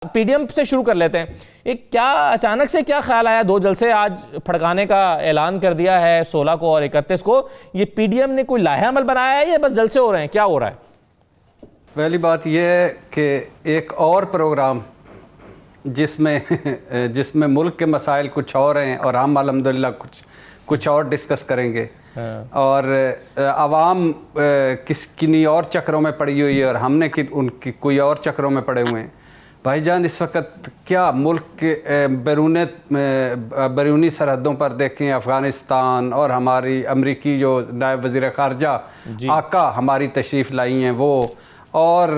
P D M سے شروع کر لیتے ہیں. ایک کیا اچانک سے کیا خیال آیا 2 جلسے آج پھڑکانے کا اعلان کر دیا ہے 16 کو اور 31 کو؟ یہ پی ڈی ایم نے کوئی لائحہ عمل بنایا ہے یا بس جلسے ہو رہے ہیں؟ کیا ہو رہا ہے؟ پہلی بات یہ ہے کہ ایک اور پروگرام جس میں ملک کے مسائل کچھ اور ہیں اور ہم الحمدللہ کچھ اور ڈسکس کریں گے اور عوام کنی اور چکروں میں پڑی ہوئی ہے اور ہم نے ان کی کوئی اور چکروں میں پڑے ہوئے ہیں. بھائی جان اس وقت کیا ملک کے بیرونی سرحدوں پر دیکھیں افغانستان اور ہماری امریکی جو نائب وزیر خارجہ آقا ہماری تشریف لائی ہیں وہ، اور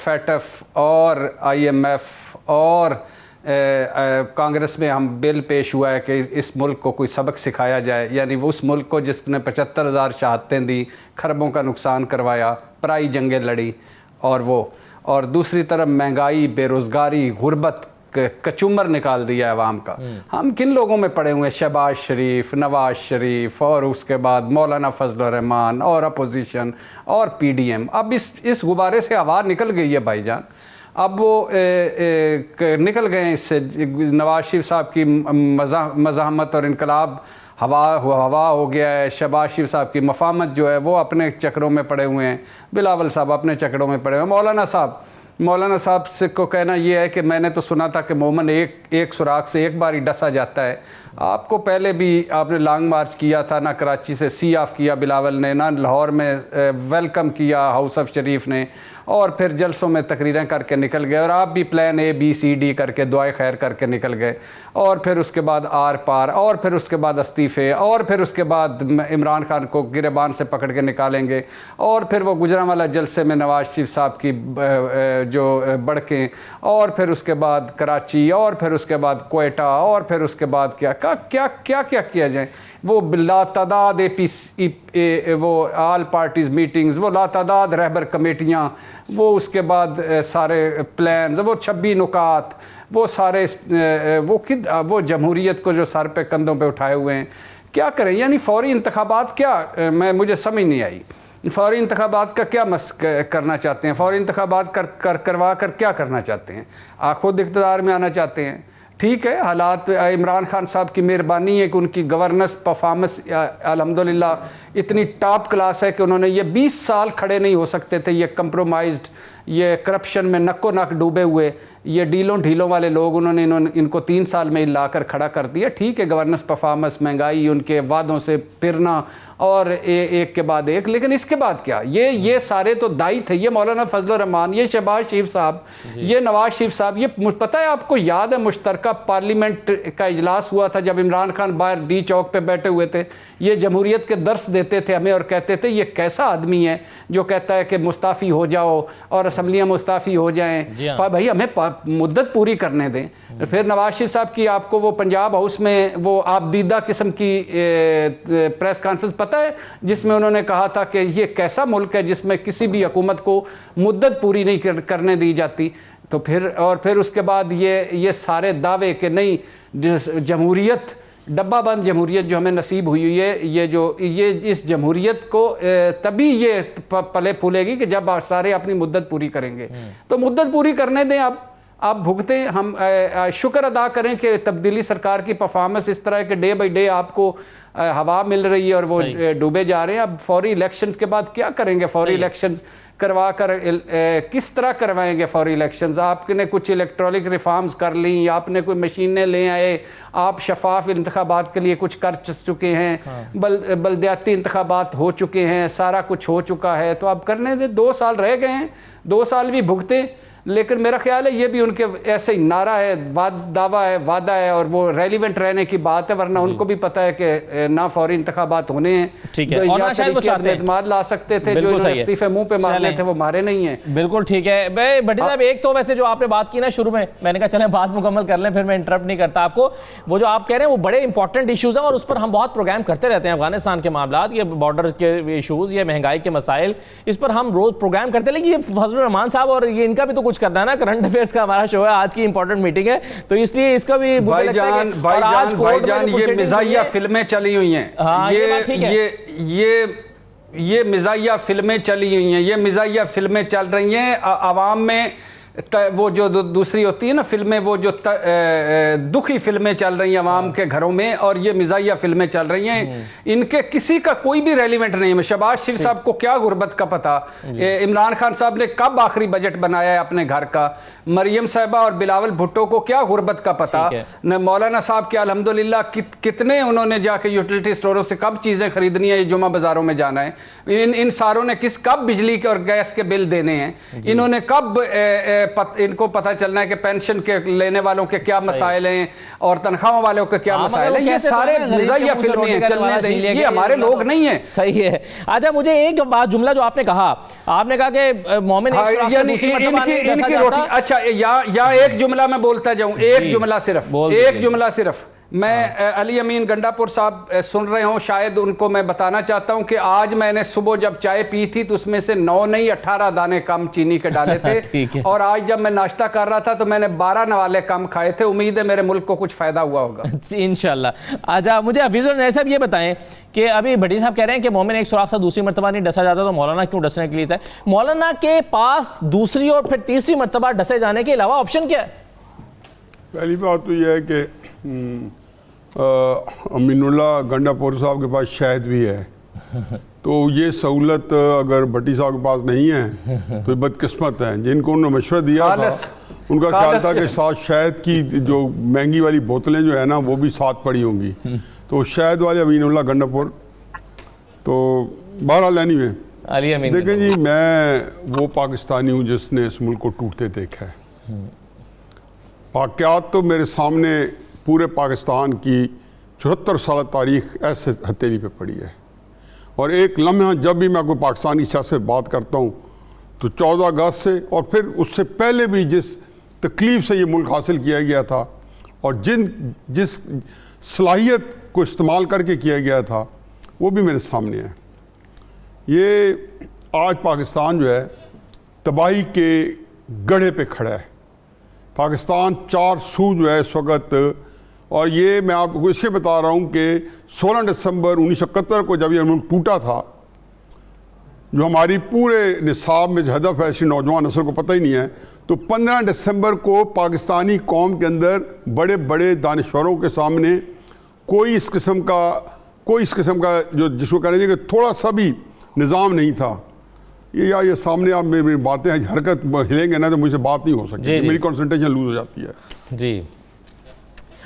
فیٹف اور آئی ایم ایف اور کانگریس میں ہم بل پیش ہوا ہے کہ اس ملک کو کوئی سبق سکھایا جائے، یعنی اس ملک کو جس نے 75,000 شہادتیں دی، خربوں کا نقصان کروایا، پرائی جنگیں لڑی، اور دوسری طرف مہنگائی، بے روزگاری، غربت کچومر نکال دیا ہے عوام کا. ہم کن لوگوں میں پڑے ہوئے ہیں؟ شہباز شریف، نواز شریف، اور اس کے بعد مولانا فضل الرحمان اور اپوزیشن اور پی ڈی ایم. اب اس غبارے سے ہوا نکل گئی ہے بھائی جان. اب وہ نکل گئے ہیں اس سے. نواز شریف صاحب کی مزاحمت اور انقلاب ہوا ہو گیا ہے. شہباز شریف صاحب کی مفاہمت جو ہے وہ اپنے چکروں میں پڑے ہوئے ہیں. بلاول صاحب اپنے چکروں میں پڑے ہوئے ہیں. مولانا صاحب سے کو کہنا یہ ہے کہ میں نے تو سنا تھا کہ مومن ایک سوراخ سے ایک بار ہی ڈسا جاتا ہے. آپ کو پہلے بھی آپ نے لانگ مارچ کیا تھا، نہ کراچی سے سی آف کیا بلاول نے، نہ لاہور میں ویلکم کیا ہاؤس آف شریف نے، اور پھر جلسوں میں تقریریں کر کے نکل گئے، اور آپ بھی پلان اے بی سی ڈی کر کے دعائے خیر کر کے نکل گئے، اور پھر اس کے بعد آر پار، اور پھر اس کے بعد استعفے، اور پھر اس کے بعد عمران خان کو گریبان سے پکڑ کے نکالیں گے، اور پھر وہ گجرانوالہ جلسے میں نواز شریف صاحب کی جو بڑکیں، اور پھر اس کے بعد کراچی، اور پھر اس کے بعد کوئٹہ، اور پھر اس کے بعد کیا جائے. وہ لا تعداد وہ آل پارٹیز میٹنگز، وہ لا تعداد رہبر کمیٹیاں، وہ اس کے بعد سارے پلانز، وہ 26 نکات، وہ سارے وہ جمہوریت کو جو سر پہ کندھوں پہ اٹھائے ہوئے ہیں. کیا کریں؟ یعنی فوری انتخابات کیا؟ مجھے سمجھ نہیں آئی. فوری انتخابات کا کیا کرنا چاہتے ہیں؟ فوری انتخابات کروا کر کیا کرنا چاہتے ہیں؟ خود اقتدار میں آنا چاہتے ہیں. ٹھیک ہے، حالات عمران خان صاحب کی مہربانی ہے کہ ان کی گورننس پرفارمنس الحمدللہ اتنی ٹاپ کلاس ہے کہ انہوں نے یہ 20 سال کھڑے نہیں ہو سکتے تھے. یہ کمپرومائزڈ، یہ کرپشن میں نک و نک ڈوبے ہوئے، یہ ڈھیلوں والے لوگ، انہوں نے ان کو 3 سال میں لا کر کھڑا کر دیا. ٹھیک ہے، گورننس پرفارمنس، مہنگائی، ان کے وعدوں سے پھرنا اور ایک کے بعد ایک. لیکن اس کے بعد کیا؟ یہ سارے تو دائی تھے. یہ مولانا فضل الرحمان، یہ شہباز شریف صاحب، یہ نواز شریف صاحب. یہ پتہ ہے آپ کو یاد ہے مشترکہ پارلیمنٹ کا اجلاس ہوا تھا جب عمران خان باہر ڈی چوک پہ بیٹھے ہوئے تھے، یہ جمہوریت کے درس دیتے تھے ہمیں اور کہتے تھے یہ کیسا آدمی ہے جو کہتا ہے کہ مستعفی ہو جاؤ اور اسمبلیاں مستعفی ہو جائیں. بھائی ہمیں مدت پوری کرنے دیں. پھر نواز شریف صاحب کی آپ کو وہ پنجاب ہاؤس میں وہ آپ دیدہ قسم کی پریس کانفرنس پتہ ہے جس میں انہوں نے کہا تھا کہ یہ کیسا ملک ہے جس میں کسی بھی حکومت کو مدت پوری نہیں کرنے دی جاتی. تو پھر اس کے بعد یہ سارے دعوے کہ نہیں جمہوریت، ڈبہ بند جمہوریت جو ہمیں نصیب ہوئی ہے، یہ اس جمہوریت کو تبھی یہ پلے پھولے گی کہ جب سارے اپنی مدت پوری کریں گے. تو مدت پوری کرنے دیں. آپ بھگتیں. ہم شکر ادا کریں کہ تبدیلی سرکار کی پرفارمنس اس طرح ہے کہ ڈے بائی ڈے آپ کو ہوا مل رہی ہے اور وہ ڈوبے جا رہے ہیں. اب فوری الیکشنز کے بعد کیا کریں گے؟ فوری الیکشنز کروا کر کس طرح کروائیں گے فوری الیکشنز؟ آپ نے کچھ الیکٹرانک ریفارمز کر لیں، یا آپ نے کوئی مشینیں لے آئے، آپ شفاف انتخابات کے لیے کچھ کر چکے ہیں، بلدیاتی انتخابات ہو چکے ہیں، سارا کچھ ہو چکا ہے. تو اب کرنے دیں. 2 سال رہ گئے ہیں، 2 سال بھی بھگتے. لیکن میرا خیال ہے یہ بھی ان کے ایسے ہی نعرہ ہے، وعدہ ہے، اور وہ ریلیونٹ رہنے کی بات ہے. ورنہ ان کو بھی پتہ ہے کہ نہ فوری انتخابات ہونے ہیں. ٹھیک ہے، اور نہ شاید وہ چاہتے ہیں اعتماد لا سکتے تھے. جو استعفے منہ پہ مارنے تھے وہ مارے نہیں ہیں. بالکل ٹھیک ہے. بھٹی صاحب ایک تو ویسے جو آپ نے بات کی نا شروع میں نے کہا چلیں بات مکمل کر لیں، پھر میں انٹرپٹ نہیں کرتا آپ کو. وہ جو آپ کہہ رہے ہیں وہ بڑے امپورٹنٹ ایشوز ہیں اور اس پر ہم بہت پروگرام کرتے رہتے ہیں. افغانستان کے معاملات، یہ بارڈر کے ایشوز، یہ مہنگائی کے مسائل، اس پر ہم روز پروگرام کرتے ہیں. لیکن یہ فضل الرحمان صاحب اور یہ ان کا بھی تو کچھ کرنا ہے نا. کرنٹ افیئرز کا ہمارا شو ہے، آج کی امپورٹنٹ میٹنگ ہے، تو اس لیے اس کا بھی بھائی جان یہ مزاحیہ فلمیں چلی ہوئی ہیں. یہ مزاحیہ فلمیں چلی ہوئی ہیں، یہ مزاحیہ فلمیں چل رہی ہیں. عوام میں وہ جو دوسری ہوتی ہے نا فلمیں، وہ جو دکھی فلمیں چل رہی ہیں عوام کے گھروں میں، اور یہ مزاحیہ فلمیں چل رہی ہیں، ان کے کسی کا کوئی بھی ریلیونٹ نہیں ہے۔ شہباز شریف صاحب کو کیا غربت کا پتہ، عمران خان صاحب نے کب آخری بجٹ بنایا ہے اپنے گھر کا، مریم صاحبہ اور بلاول بھٹو کو کیا غربت کا پتہ، مولانا صاحب کے الحمدللہ کتنے انہوں نے جا کے یوٹیلیٹی سٹوروں سے کب چیزیں خریدنی ہیں، جمعہ بازاروں میں جانا ہے، ان ساروں نے کب بجلی کے اور گیس کے بل دینے ہیں، انہوں نے کب ان کو پتہ چلنا ہے کہ پینشن کے لینے والوں کے کیا مسائل ہیں اور تنخواہوں والوں کے کیا مسائل ہیں۔ یہ سارے مزاحیہ فلمیں ہیں، چلنے دیں، یہ ہمارے لوگ نہیں ہیں۔ صحیح ہے۔ اچھا مجھے ایک بات جملہ جو آپ نے کہا کہ مومن اچھا یا ایک جملہ میں بولتا جاؤں، ایک جملہ صرف میں علی امین گنڈا پور صاحب سن رہے ہوں شاید، ان کو میں بتانا چاہتا ہوں کہ آج میں نے صبح جب چائے پی تھی تو اس میں سے 9 نہیں 18 دانے کم چینی کے ڈالے تھے، اور آج جب میں ناشتہ کر رہا تھا تو میں نے 12 نوالے کم کھائے تھے۔ امید ہے میرے ملک کو کچھ فائدہ ہوا ہوگا انشاءاللہ۔ آجا مجھے حفیظ النعیم صاحب یہ بتائیں کہ ابھی بھٹی صاحب کہہ رہے ہیں کہ مومن ایک سوراخ سے دوسری مرتبہ نہیں ڈسا جاتا تو مولانا کیوں ڈسنے کے لیے تھا؟ مولانا کے پاس دوسری اور پھر تیسری مرتبہ ڈسے جانے کے علاوہ آپشن کیا ہے؟ پہلی بات تو یہ ہے کہ امین اللہ گنڈا پور صاحب کے پاس شہد بھی ہے، تو یہ سہولت اگر بھٹی صاحب کے پاس نہیں ہے تو بدقسمت ہیں۔ جن کو انہوں نے مشورہ دیا تھا ان کا خیال تھا کہ ساتھ شہد کی جو مہنگی والی بوتلیں جو ہے نا وہ بھی ساتھ پڑی ہوں گی، تو شہد والے امین اللہ گنڈا پور تو بہرحال لینی میں دیکھیں جی، میں وہ پاکستانی ہوں جس نے اس ملک کو ٹوٹتے دیکھا ہے۔ واقعات تو میرے سامنے پورے پاکستان کی 74 سالہ تاریخ ایسے ہتھیلی پہ پڑی ہے، اور ایک لمحہ جب بھی میں کوئی پاکستانی سیاست بات کرتا ہوں تو 14 اگست سے اور پھر اس سے پہلے بھی جس تکلیف سے یہ ملک حاصل کیا گیا تھا اور جس صلاحیت کو استعمال کر کے کیا گیا تھا وہ بھی میرے سامنے ہے۔ یہ آج پاکستان جو ہے تباہی کے گڑھے پہ کھڑا ہے۔ پاکستان 4 سو جو ہے اس وقت، اور یہ میں آپ کو اس لیے بتا رہا ہوں کہ 16 دسمبر 1971 کو جب یہ ملک ٹوٹا تھا، جو ہماری پورے نصاب میں جو ہدف ہے اسی نوجوان نسل کو پتہ ہی نہیں ہے، تو 15 دسمبر کو پاکستانی قوم کے اندر بڑے بڑے دانشوروں کے سامنے کوئی اس قسم کا جو جس کو کہہ رہے ہیں کہ تھوڑا سا بھی نظام نہیں تھا۔ یہ سامنے آپ میری باتیں حرکت ہلیں گے نا تو مجھ سے بات نہیں ہو سکتی، میری کنسنٹریشن لوز ہو جاتی ہے۔ جی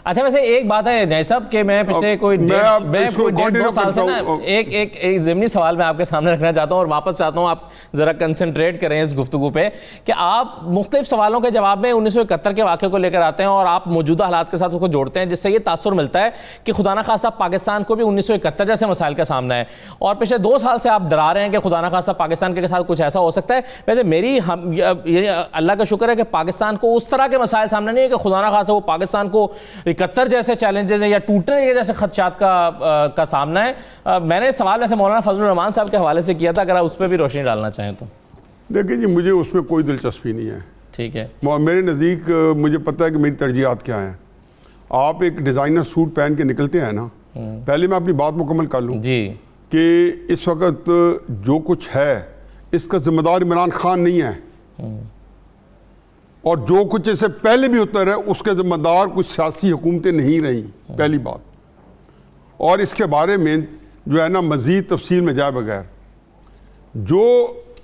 اچھا، ویسے ایک بات ہے نائب صاحب کہ میں پچھلے کوئی 1.5 سال سے نا ایک ضمنی سوال میں آپ کے سامنے رکھنا چاہتا ہوں اور واپس چاہتا ہوں آپ ذرا کنسنٹریٹ کریں اس گفتگو پہ کہ آپ مختلف سوالوں کے جواب میں 1971 کے واقعے کو لے کر آتے ہیں اور آپ موجودہ حالات کے ساتھ اس کو جوڑتے ہیں، جس سے یہ تاثر ملتا ہے کہ خدا نخواستہ پاکستان کو بھی 1971 جیسے مسائل کا سامنا ہے، اور پچھلے 2 سال سے آپ ڈرا رہے ہیں کہ خدا نخواستہ پاکستان کے ساتھ کچھ ایسا ہو سکتا ہے۔ ویسے میری اللہ کا شکر ہے کہ پاکستان کو اس طرح کے مسائل سامنے نہیں ہے کہ خدا نخواستہ وہ پاکستان کو 71 جیسے چیلنجز ہیں یا ٹوٹنے کے جیسے خدشات کا سامنا ہے۔ میں نے سوال ویسے مولانا فضل الرحمان صاحب کے حوالے سے کیا تھا، اگر آپ اس پہ بھی روشنی ڈالنا چاہیں تو۔ دیکھیں جی، مجھے اس میں کوئی دلچسپی نہیں ہے، ٹھیک ہے، میرے نزدیک مجھے پتہ ہے کہ میری ترجیحات کیا ہیں۔ آپ ایک ڈیزائنر سوٹ پہن کے نکلتے ہیں نا، پہلے میں اپنی بات مکمل کر لوں جی، کہ اس وقت جو کچھ ہے اس کا ذمہ دار عمران خان نہیں ہے، اور جو کچھ اس سے پہلے بھی ہوتا رہا اس کے ذمہ دار کچھ سیاسی حکومتیں نہیں رہیں، پہلی بات۔ اور اس کے بارے میں جو ہے نا مزید تفصیل میں جائے بغیر، جو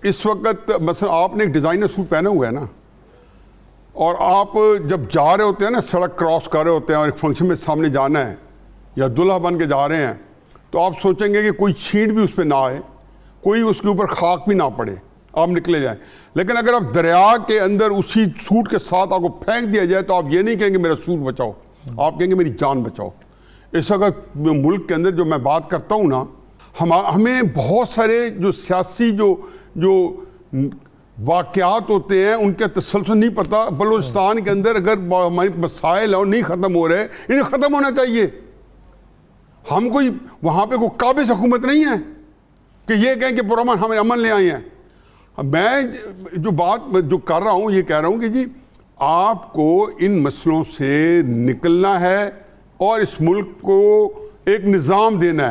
اس وقت مثلا آپ نے ایک ڈیزائنر سوٹ پہنا ہوا ہے نا، اور آپ جب جا رہے ہوتے ہیں نا، سڑک کراس کر رہے ہوتے ہیں اور ایک فنکشن میں سامنے جانا ہے یا دلہا بن کے جا رہے ہیں، تو آپ سوچیں گے کہ کوئی چھینٹ بھی اس پہ نہ آئے، کوئی اس کے اوپر خاک بھی نہ پڑے، آپ نکلے جائیں۔ لیکن اگر آپ دریا کے اندر اسی سوٹ کے ساتھ آپ کو پھینک دیا جائے تو آپ یہ نہیں کہیں گے میرا سوٹ بچاؤ، آپ کہیں گے میری جان بچاؤ۔ اس وقت ملک کے اندر جو میں بات کرتا ہوں نا، ہمیں بہت سارے جو سیاسی جو واقعات ہوتے ہیں ان کے تسلسل نہیں پتہ۔ بلوچستان کے اندر اگر ہمارے مسائل اور نہیں ختم ہو رہے، انہیں ختم ہونا چاہیے۔ ہم کوئی وہاں پہ کوئی قابض حکومت نہیں ہے کہ یہ کہیں کہ پرامن ہمیں امن لے آئے ہیں۔ میں جو بات جو کر رہا ہوں یہ کہہ رہا ہوں کہ جی آپ کو ان مسئلوں سے نکلنا ہے اور اس ملک کو ایک نظام دینا ہے۔